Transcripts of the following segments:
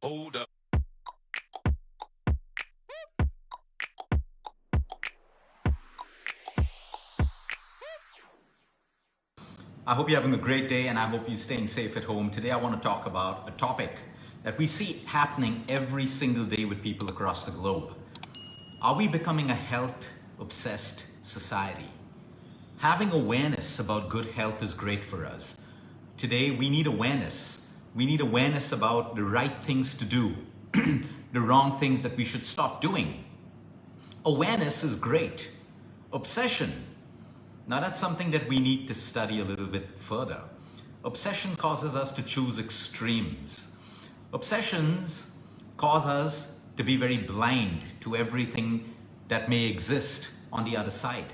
Hold up. I hope you're having a great day and I hope you're staying safe at home. Today I want to talk about a topic that we see happening every single day with people across the globe. Are we becoming a health obsessed society? Having awareness about good health is great for us. Today we need awareness. We need awareness about the right things to do, the wrong things that we should stop doing. Awareness is great. Obsession, now that's something that we need to study a little bit further. Obsession causes us to choose extremes. Obsessions cause us to be very blind to everything that may exist on the other side.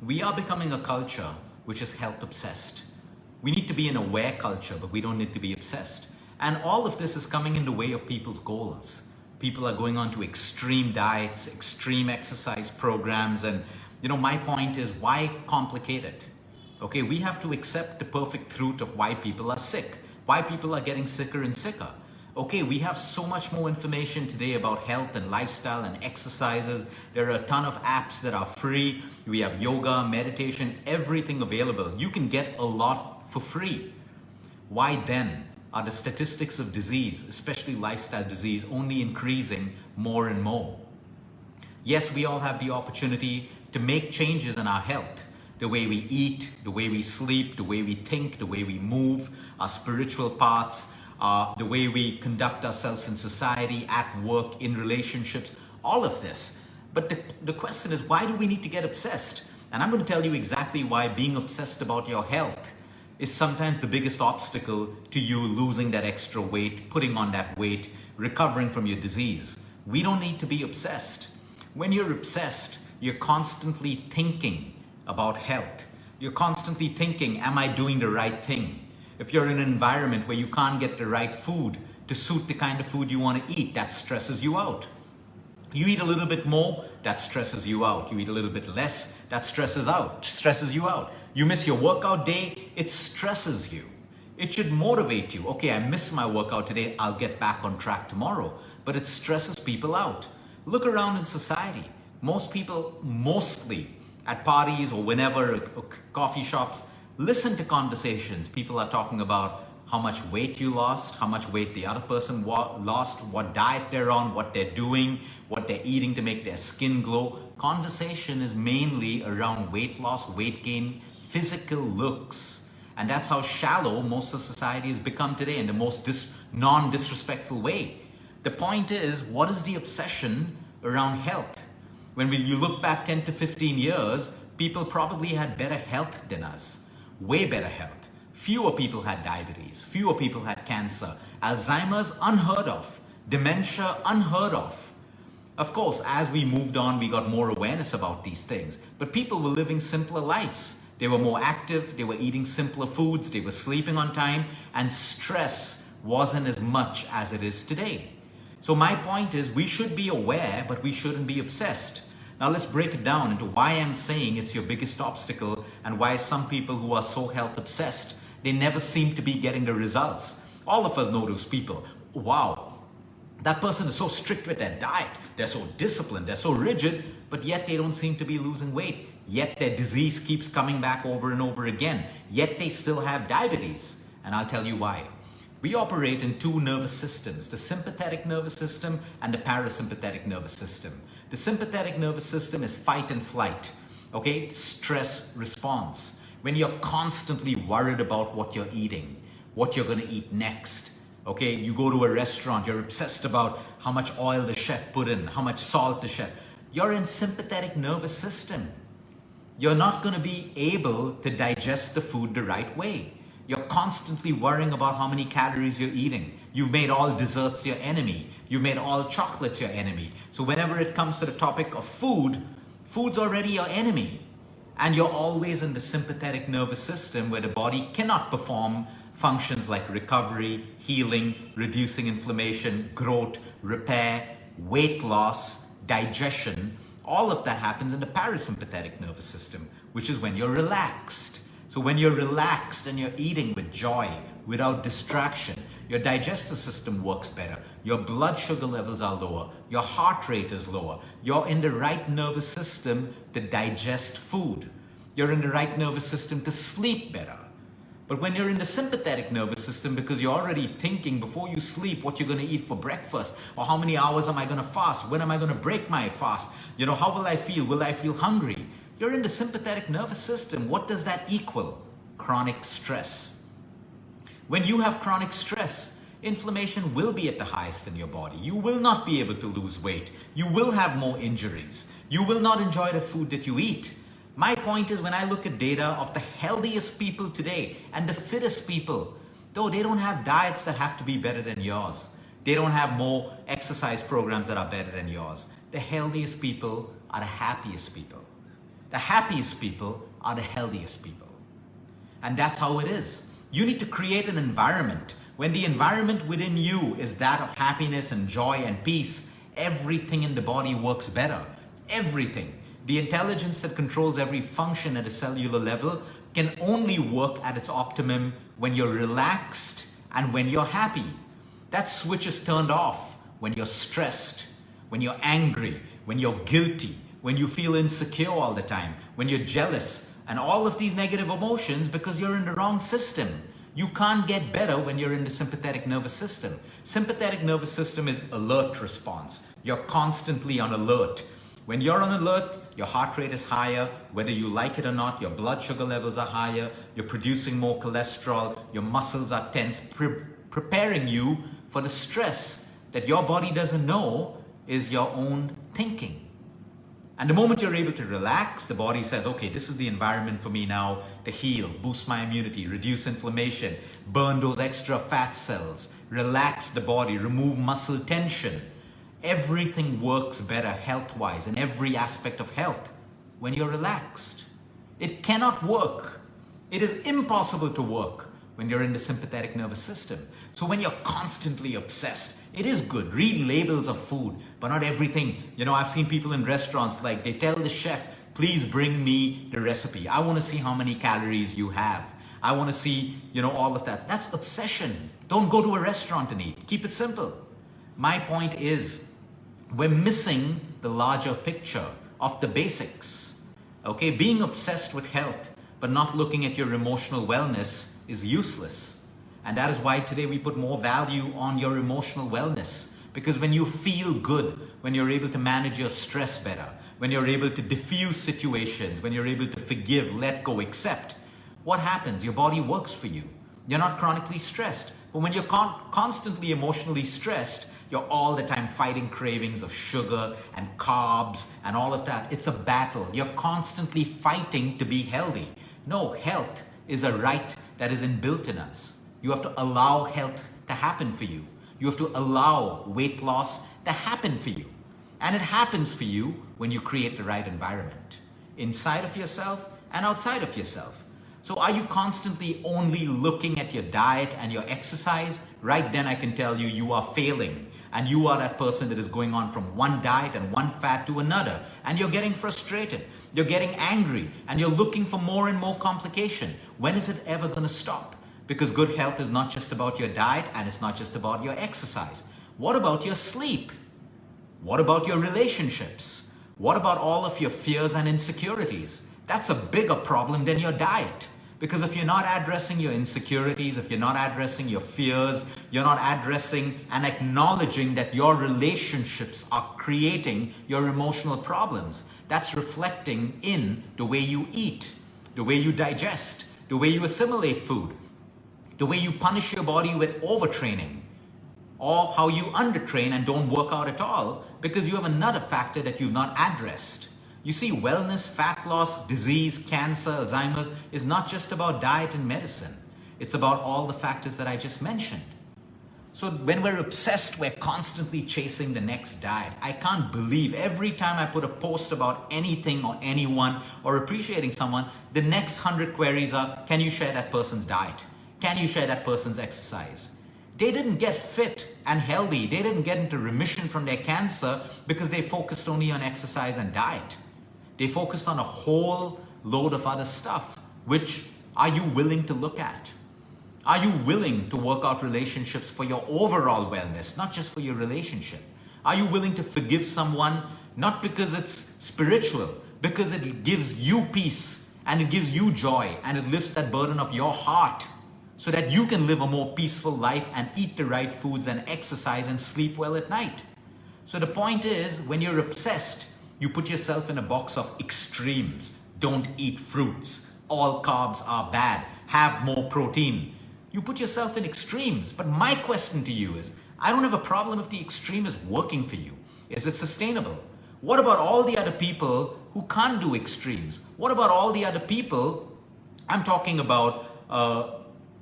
We are becoming a culture which is health obsessed. We need to be an aware culture, but we don't need to be obsessed. And all of this is coming in the way of people's goals. People are going on to extreme diets, extreme exercise programs, and my point is, why complicate it? Okay, we have to accept the perfect truth of why people are sick, why people are getting sicker and sicker. Okay, we have so much more information today about health and lifestyle and exercises. There are a ton of apps that are free. We have yoga, meditation, everything available. You can get a lot for free. Why then are the statistics of disease, especially lifestyle disease, only increasing more and more? Yes, we all have the opportunity to make changes in our health. The way we eat, the way we sleep, the way we think, the way we move, our spiritual parts, the way we conduct ourselves in society, at work, in relationships, all of this. But the question is, why do we need to get obsessed? And I'm going to tell you exactly why being obsessed about your health is sometimes the biggest obstacle to you losing that extra weight, putting on that weight, recovering from your disease. We don't need to be obsessed. When you're obsessed, you're constantly thinking about health. You're constantly thinking, am I doing the right thing? If you're in an environment where you can't get the right food to suit the kind of food you want to eat, that stresses you out. You eat a little bit more, that stresses you out. You eat a little bit less, that stresses you out. You miss your workout day, it stresses you. It should motivate you. Okay, I missed my workout today, I'll get back on track tomorrow. But it stresses people out. Look around in society. Most people, mostly at parties or whenever, coffee shops, listen to conversations. People are talking about how much weight you lost, how much weight the other person lost, what diet they're on, what they're doing, what they're eating to make their skin glow. Conversation is mainly around weight loss, weight gain, physical looks. And that's how shallow most of society has become today, in the most non-disrespectful way. The point is, what is the obsession around health? When you look back 10 to 15 years, people probably had better health than us, way better health. Fewer people had diabetes, fewer people had cancer, Alzheimer's unheard of, dementia unheard of. Of course, as we moved on, we got more awareness about these things, but people were living simpler lives. They were more active, they were eating simpler foods, they were sleeping on time, and stress wasn't as much as it is today. So my point is, we should be aware, but we shouldn't be obsessed. Now let's break it down into why I'm saying it's your biggest obstacle and why some people who are so health obsessed, they never seem to be getting the results. All of us know those people. Wow, that person is so strict with their diet. They're so disciplined, they're so rigid, but yet they don't seem to be losing weight. Yet their disease keeps coming back over and over again. Yet they still have diabetes. And I'll tell you why. We operate in two nervous systems, the sympathetic nervous system and the parasympathetic nervous system. The sympathetic nervous system is fight and flight, okay? Stress response. When you're constantly worried about what you're eating, what you're gonna eat next, okay? You go to a restaurant, you're obsessed about how much oil the chef put in, how much salt the chef. You're in sympathetic nervous system. You're not gonna be able to digest the food the right way. You're constantly worrying about how many calories you're eating. You've made all desserts your enemy. You've made all chocolates your enemy. So whenever it comes to the topic of food, food's already your enemy. And you're always in the sympathetic nervous system where the body cannot perform functions like recovery, healing, reducing inflammation, growth, repair, weight loss, digestion. All of that happens in the parasympathetic nervous system, which is when you're relaxed. So when you're relaxed and you're eating with joy, without distraction, your digestive system works better. Your blood sugar levels are lower. Your heart rate is lower. You're in the right nervous system to digest food. You're in the right nervous system to sleep better. But when you're in the sympathetic nervous system, because you're already thinking before you sleep what you're going to eat for breakfast, or how many hours am I going to fast? When am I going to break my fast? How will I feel? Will I feel hungry? You're in the sympathetic nervous system. What does that equal? Chronic stress. When you have chronic stress, inflammation will be at the highest in your body. You will not be able to lose weight. You will have more injuries. You will not enjoy the food that you eat. My point is, when I look at data of the healthiest people today and the fittest people, though they don't have diets that have to be better than yours. They don't have more exercise programs that are better than yours. The healthiest people are the happiest people. The happiest people are the healthiest people. And that's how it is. You need to create an environment. When the environment within you is that of happiness and joy and peace, everything in the body works better. Everything. The intelligence that controls every function at a cellular level can only work at its optimum when you're relaxed and when you're happy. That switch is turned off when you're stressed, when you're angry, when you're guilty, when you feel insecure all the time, when you're jealous, and all of these negative emotions because you're in the wrong system. You can't get better when you're in the sympathetic nervous system. Sympathetic nervous system is alert response. You're constantly on alert. When you're on alert, your heart rate is higher. Whether you like it or not, your blood sugar levels are higher. You're producing more cholesterol. Your muscles are tense, preparing you for the stress that your body doesn't know is your own thinking. And the moment you're able to relax, the body says, okay, this is the environment for me now to heal, boost my immunity, reduce inflammation, burn those extra fat cells, relax the body, remove muscle tension. Everything works better health-wise in every aspect of health when you're relaxed. It cannot work. It is impossible to work when you're in the sympathetic nervous system. So when you're constantly obsessed, it is good. Read labels of food, but not everything. I've seen people in restaurants, like they tell the chef, please bring me the recipe. I want to see how many calories you have. I want to see, all of that. That's obsession. Don't go to a restaurant and eat. Keep it simple. My point is, we're missing the larger picture of the basics. Okay, being obsessed with health, but not looking at your emotional wellness is useless. And that is why today we put more value on your emotional wellness. Because when you feel good, when you're able to manage your stress better, when you're able to diffuse situations, when you're able to forgive, let go, accept, what happens? Your body works for you. You're not chronically stressed. But when you're constantly emotionally stressed, you're all the time fighting cravings of sugar and carbs and all of that. It's a battle. You're constantly fighting to be healthy. No, health is a right that is inbuilt in us. You have to allow health to happen for you. You have to allow weight loss to happen for you. And it happens for you when you create the right environment, inside of yourself and outside of yourself. So are you constantly only looking at your diet and your exercise? Right then I can tell you, you are failing. And you are that person that is going on from one diet and one fad to another. And you're getting frustrated. You're getting angry. And you're looking for more and more complication. When is it ever going to stop? Because good health is not just about your diet and it's not just about your exercise. What about your sleep? What about your relationships? What about all of your fears and insecurities? That's a bigger problem than your diet. Because if you're not addressing your insecurities, if you're not addressing your fears, you're not addressing and acknowledging that your relationships are creating your emotional problems, that's reflecting in the way you eat, the way you digest, the way you assimilate food, the way you punish your body with overtraining, or how you undertrain and don't work out at all because you have another factor that you've not addressed. You see, wellness, fat loss, disease, cancer, Alzheimer's is not just about diet and medicine. It's about all the factors that I just mentioned. So when we're obsessed, we're constantly chasing the next diet. I can't believe every time I put a post about anything or anyone or appreciating someone, the next 100 queries are, can you share that person's diet? Can you share that person's exercise? They didn't get fit and healthy. They didn't get into remission from their cancer because they focused only on exercise and diet. They focused on a whole load of other stuff, which are you willing to look at? Are you willing to work out relationships for your overall wellness, not just for your relationship? Are you willing to forgive someone, not because it's spiritual, because it gives you peace and it gives you joy and it lifts that burden of your heart so that you can live a more peaceful life and eat the right foods and exercise and sleep well at night? So the point is, when you're obsessed, you put yourself in a box of extremes. Don't eat fruits. All carbs are bad. Have more protein. You put yourself in extremes. But my question to you is, I don't have a problem if the extreme is working for you. Is it sustainable? What about all the other people who can't do extremes? What about all the other people? I'm talking about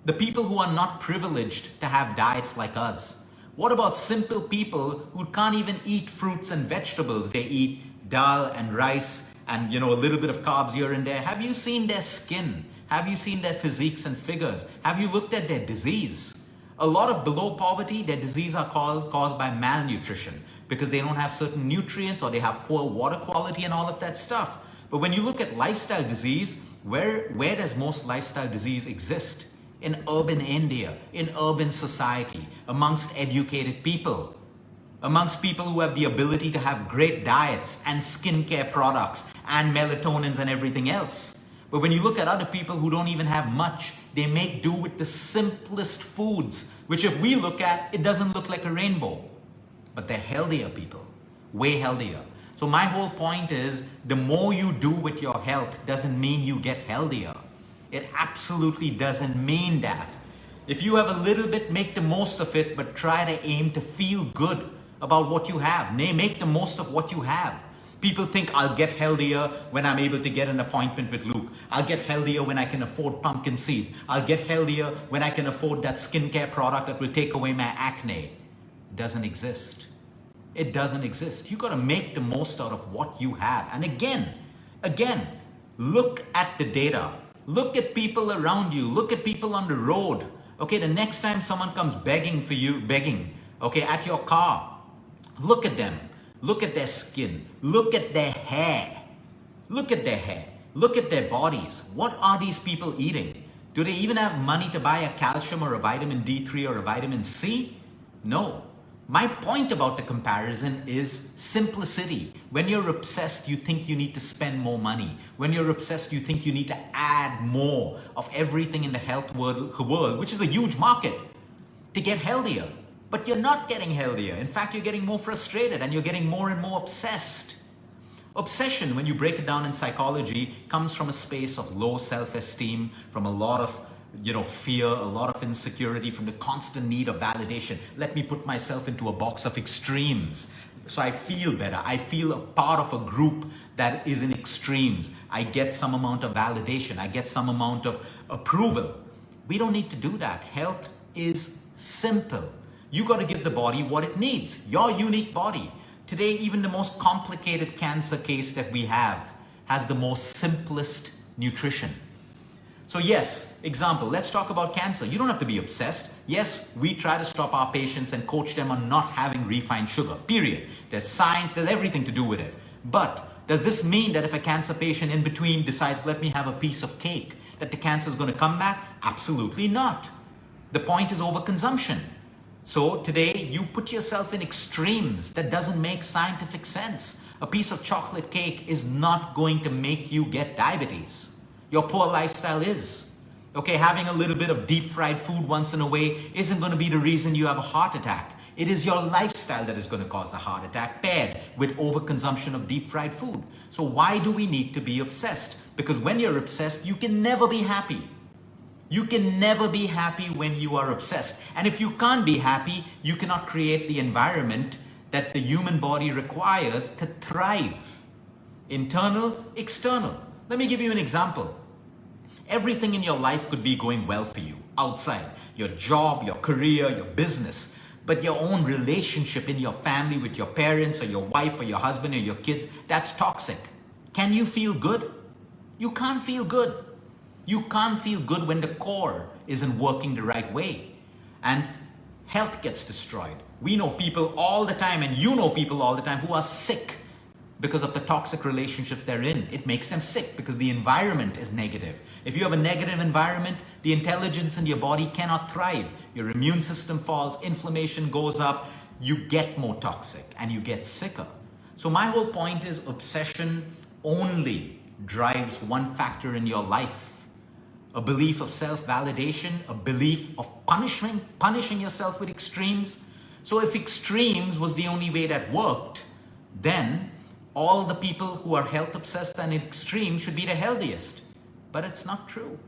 the people who are not privileged to have diets like us. What about simple people who can't even eat fruits and vegetables? They eat dal and rice and a little bit of carbs here and there. Have you seen their skin? Have you seen their physiques and figures? Have you looked at their disease? A lot of below poverty, their disease are caused by malnutrition because they don't have certain nutrients or they have poor water quality and all of that stuff. But when you look at lifestyle disease, where does most lifestyle disease exist? In urban India, in urban society, amongst educated people, amongst people who have the ability to have great diets and skincare products and melatonins and everything else. But when you look at other people who don't even have much, they make do with the simplest foods, which if we look at, it doesn't look like a rainbow. But they're healthier people, way healthier. So my whole point is, the more you do with your health doesn't mean you get healthier. It absolutely doesn't mean that. If you have a little bit, make the most of it, but try to aim to feel good about what you have. Make the most of what you have. People think I'll get healthier when I'm able to get an appointment with Luke. I'll get healthier when I can afford pumpkin seeds. I'll get healthier when I can afford that skincare product that will take away my acne. It doesn't exist. It doesn't exist. You got to make the most out of what you have. And again, look at the data. Look at people around you. Look at people on the road. Okay, the next time someone comes begging, okay, at your car, look at them. Look at their skin. Look at their hair. Look at their hair. Look at their bodies. What are these people eating? Do they even have money to buy a calcium or a vitamin D3 or a vitamin C? No. My point about the comparison is simplicity. When you're obsessed, you think you need to spend more money. When you're obsessed, you think you need to add more of everything in the health world, which is a huge market, to get healthier. But you're not getting healthier. In fact, you're getting more frustrated and you're getting more and more obsessed. Obsession, when you break it down in psychology, comes from a space of low self-esteem, from a lot of fear, a lot of insecurity, from the constant need of validation. Let me put myself into a box of extremes so I feel better. I feel a part of a group that is in extremes. I get some amount of validation. I get some amount of approval. We don't need to do that. Health is simple. You got to give the body what it needs, your unique body. Today, even the most complicated cancer case that we have has the most simplest nutrition. So yes, example, let's talk about cancer. You don't have to be obsessed. Yes, we try to stop our patients and coach them on not having refined sugar, period. There's science, there's everything to do with it. But does this mean that if a cancer patient in between decides, let me have a piece of cake, that the cancer is going to come back? Absolutely not. The point is overconsumption. So today you put yourself in extremes that doesn't make scientific sense. A piece of chocolate cake is not going to make you get diabetes. Your poor lifestyle is. Okay, having a little bit of deep fried food once in a way isn't going to be the reason you have a heart attack. It is your lifestyle that is going to cause the heart attack paired with overconsumption of deep fried food. So why do we need to be obsessed? Because when you're obsessed, you can never be happy. You can never be happy when you are obsessed. And if you can't be happy, you cannot create the environment that the human body requires to thrive. Internal, external. Let me give you an example. Everything in your life could be going well for you outside. Your job, your career, your business. But your own relationship in your family with your parents or your wife or your husband or your kids, that's toxic. Can you feel good? You can't feel good. You can't feel good when the core isn't working the right way. And health gets destroyed. We know people all the time, and you know people all the time who are sick because of the toxic relationships they're in. It makes them sick because the environment is negative. If you have a negative environment, the intelligence in your body cannot thrive. Your immune system falls, inflammation goes up, you get more toxic and you get sicker. So my whole point is obsession only drives one factor in your life: a belief of self-validation, a belief of punishing yourself with extremes. So if extremes was the only way that worked, then all the people who are health obsessed and extreme should be the healthiest. But it's not true.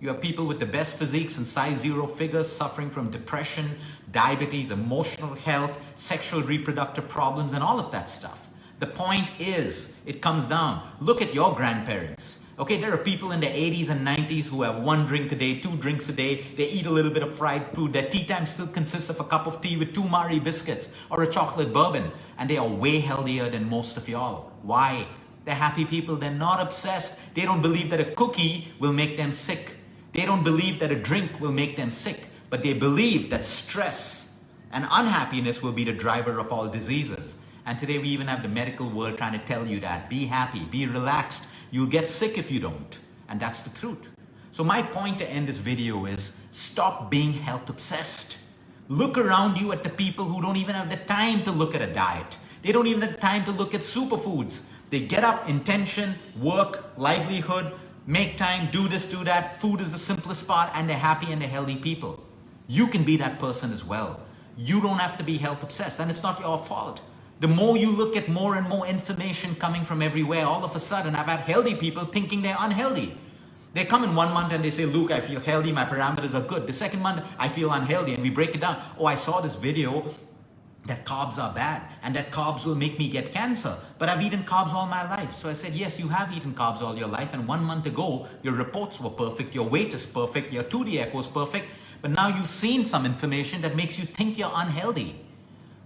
You have people with the best physiques and size 0 figures suffering from depression, diabetes, emotional health, sexual reproductive problems, and all of that stuff. The point is, it comes down. Look at your grandparents. Okay, there are people in the 80s and 90s who have 1 drink a day, 2 drinks a day. They eat a little bit of fried food. Their tea time still consists of a cup of tea with 2 Marie biscuits or a chocolate bourbon. And they are way healthier than most of y'all. Why? They're happy people. They're not obsessed. They don't believe that a cookie will make them sick. They don't believe that a drink will make them sick. But they believe that stress and unhappiness will be the driver of all diseases. And today we even have the medical world trying to tell you that. Be happy, be relaxed. You'll get sick if you don't. And that's the truth. So my point to end this video is stop being health obsessed. Look around you at the people who don't even have the time to look at a diet. They don't even have the time to look at superfoods. They get up, intention, work, livelihood, make time, do this, do that. Food is the simplest part, and they're happy and they're healthy people. You can be that person as well. You don't have to be health obsessed, and it's not your fault. The more you look at more and more information coming from everywhere, all of a sudden I've had healthy people thinking they're unhealthy. They come in 1 month and they say, Luke, I feel healthy, my parameters are good. The second month, I feel unhealthy, and we break it down. Oh, I saw this video that carbs are bad and that carbs will make me get cancer. But I've eaten carbs all my life. So I said, yes, you have eaten carbs all your life. And 1 month ago, your reports were perfect, your weight is perfect, your 2D echo is perfect. But now you've seen some information that makes you think you're unhealthy.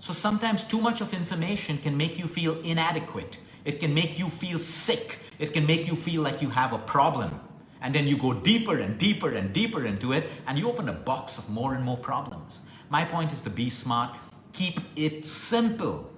So sometimes too much of information can make you feel inadequate. It can make you feel sick. It can make you feel like you have a problem. And then you go deeper and deeper and deeper into it, and you open a box of more and more problems. My point is to be smart. Keep it simple.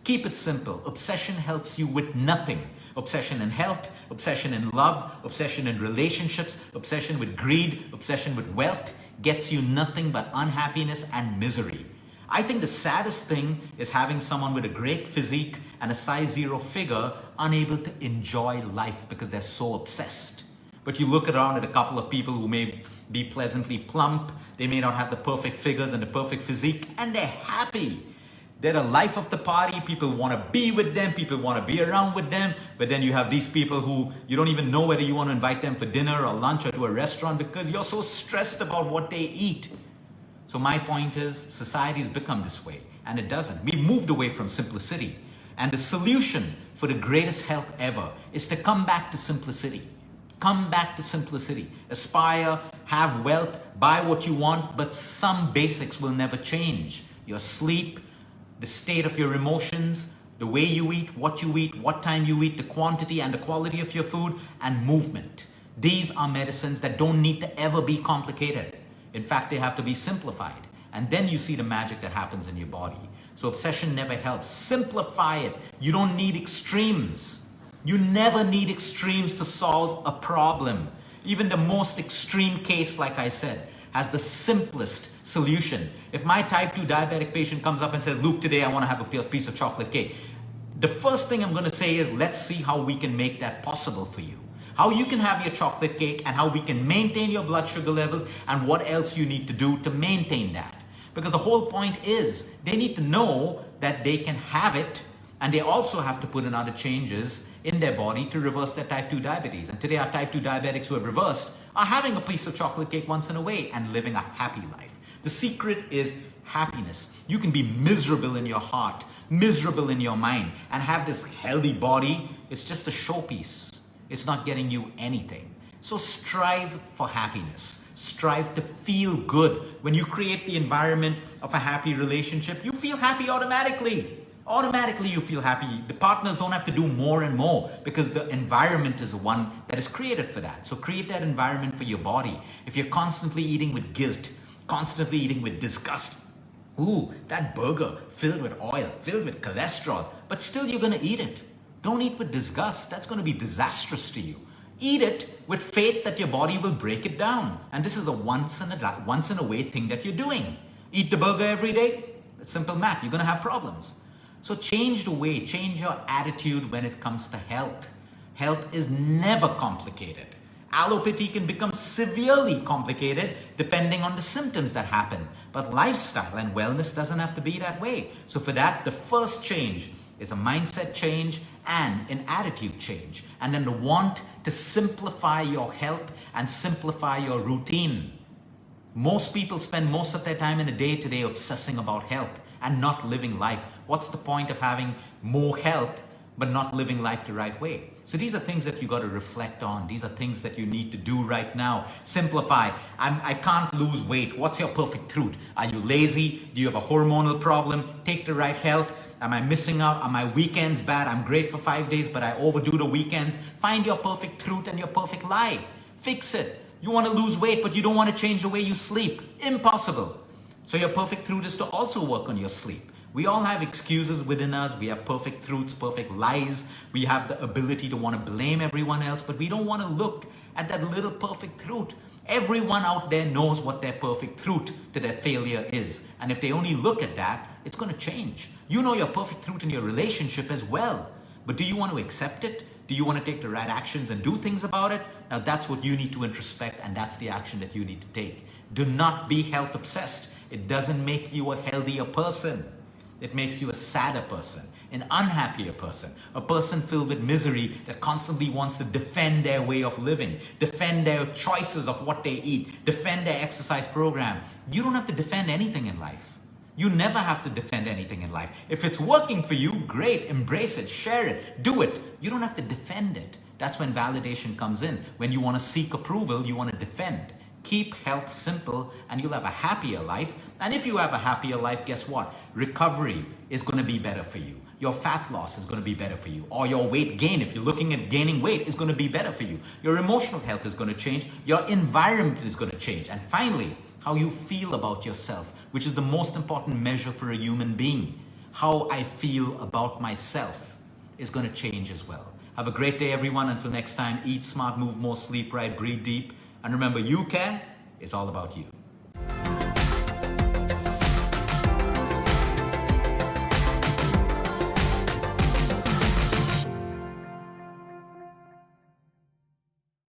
Keep it simple. Obsession helps you with nothing. Obsession in health, obsession in love, obsession in relationships, obsession with greed, obsession with wealth gets you nothing but unhappiness and misery. I think the saddest thing is having someone with a great physique and a size 0 figure unable to enjoy life because they're so obsessed. But you look around at a couple of people who may be pleasantly plump, they may not have the perfect figures and the perfect physique, and they're happy. They're the life of the party. People want to be with them. People want to be around with them. But then you have these people who you don't even know whether you want to invite them for dinner or lunch or to a restaurant because you're so stressed about what they eat. So my point is, society's become this way, and it doesn't. We moved away from simplicity. And the solution for the greatest health ever is to come back to simplicity. Come back to simplicity. Aspire, have wealth, buy what you want, but some basics will never change. Your sleep, the state of your emotions, the way you eat, what time you eat, the quantity and the quality of your food, and movement. These are medicines that don't need to ever be complicated. In fact, they have to be simplified. And then you see the magic that happens in your body. So obsession never helps. Simplify it. You don't need extremes. You never need extremes to solve a problem. Even the most extreme case, like I said, has the simplest solution. If my type 2 diabetic patient comes up and says, Luke, today I want to have a piece of chocolate cake, the first thing I'm going to say is, let's see how we can make that possible for you. How you can have your chocolate cake and how we can maintain your blood sugar levels and what else you need to do to maintain that. Because the whole point is they need to know that they can have it, and they also have to put in other changes in their body to reverse their type 2 diabetes. And today our type 2 diabetics who have reversed are having a piece of chocolate cake once in a way and living a happy life. The secret is happiness. You can be miserable in your heart, miserable in your mind, and have this healthy body. It's just a showpiece. It's not getting you anything. So strive for happiness. Strive to feel good. When you create the environment of a happy relationship, you feel happy automatically. Automatically you feel happy. The partners don't have to do more and more because the environment is the one that is created for that. So create that environment for your body. If you're constantly eating with guilt, constantly eating with disgust, ooh, that burger filled with oil, filled with cholesterol, but still you're going to eat it. Don't eat with disgust. That's going to be disastrous to you. Eat it with faith that your body will break it down. And this is a once in a way thing that you're doing. Eat the burger every day. It's simple math. You're going to have problems. So change the way, change your attitude when it comes to health. Health is never complicated. Allopathy can become severely complicated depending on the symptoms that happen. But lifestyle and wellness doesn't have to be that way. So for that, the first change is a mindset change and an attitude change. And then the want to simplify your health and simplify your routine. Most people spend most of their time in a day-to-day obsessing about health and not living life. What's the point of having more health but not living life the right way? So these are things that you got to reflect on. These are things that you need to do right now. Simplify. I can't lose weight. What's your perfect truth? Are you lazy? Do you have a hormonal problem? Take the right health. Am I missing out? Are my weekends bad? I'm great for 5 days, but I overdo the weekends. Find your perfect truth and your perfect lie. Fix it. You want to lose weight, but you don't want to change the way you sleep. Impossible. So your perfect truth is to also work on your sleep. We all have excuses within us. We have perfect truths, perfect lies. We have the ability to want to blame everyone else, but we don't want to look at that little perfect truth. Everyone out there knows what their perfect truth to their failure is. And if they only look at that, it's going to change. You know your perfect truth in your relationship as well. But do you want to accept it? Do you want to take the right actions and do things about it? Now that's what you need to introspect, and that's the action that you need to take. Do not be health obsessed. It doesn't make you a healthier person. It makes you a sadder person, an unhappier person, a person filled with misery that constantly wants to defend their way of living, defend their choices of what they eat, defend their exercise program. You don't have to defend anything in life. You never have to defend anything in life. If it's working for you, great, embrace it, share it, do it. You don't have to defend it. That's when validation comes in. When you want to seek approval, you want to defend. Keep health simple and you'll have a happier life. And if you have a happier life, guess what? Recovery is going to be better for you. Your fat loss is going to be better for you. Or your weight gain, if you're looking at gaining weight, is going to be better for you. Your emotional health is going to change. Your environment is going to change. And finally, how you feel about yourself, which is the most important measure for a human being. How I feel about myself is going to change as well. Have a great day, everyone. Until next time, eat smart, move more, sleep right, breathe deep. And remember, you care. It's all about you.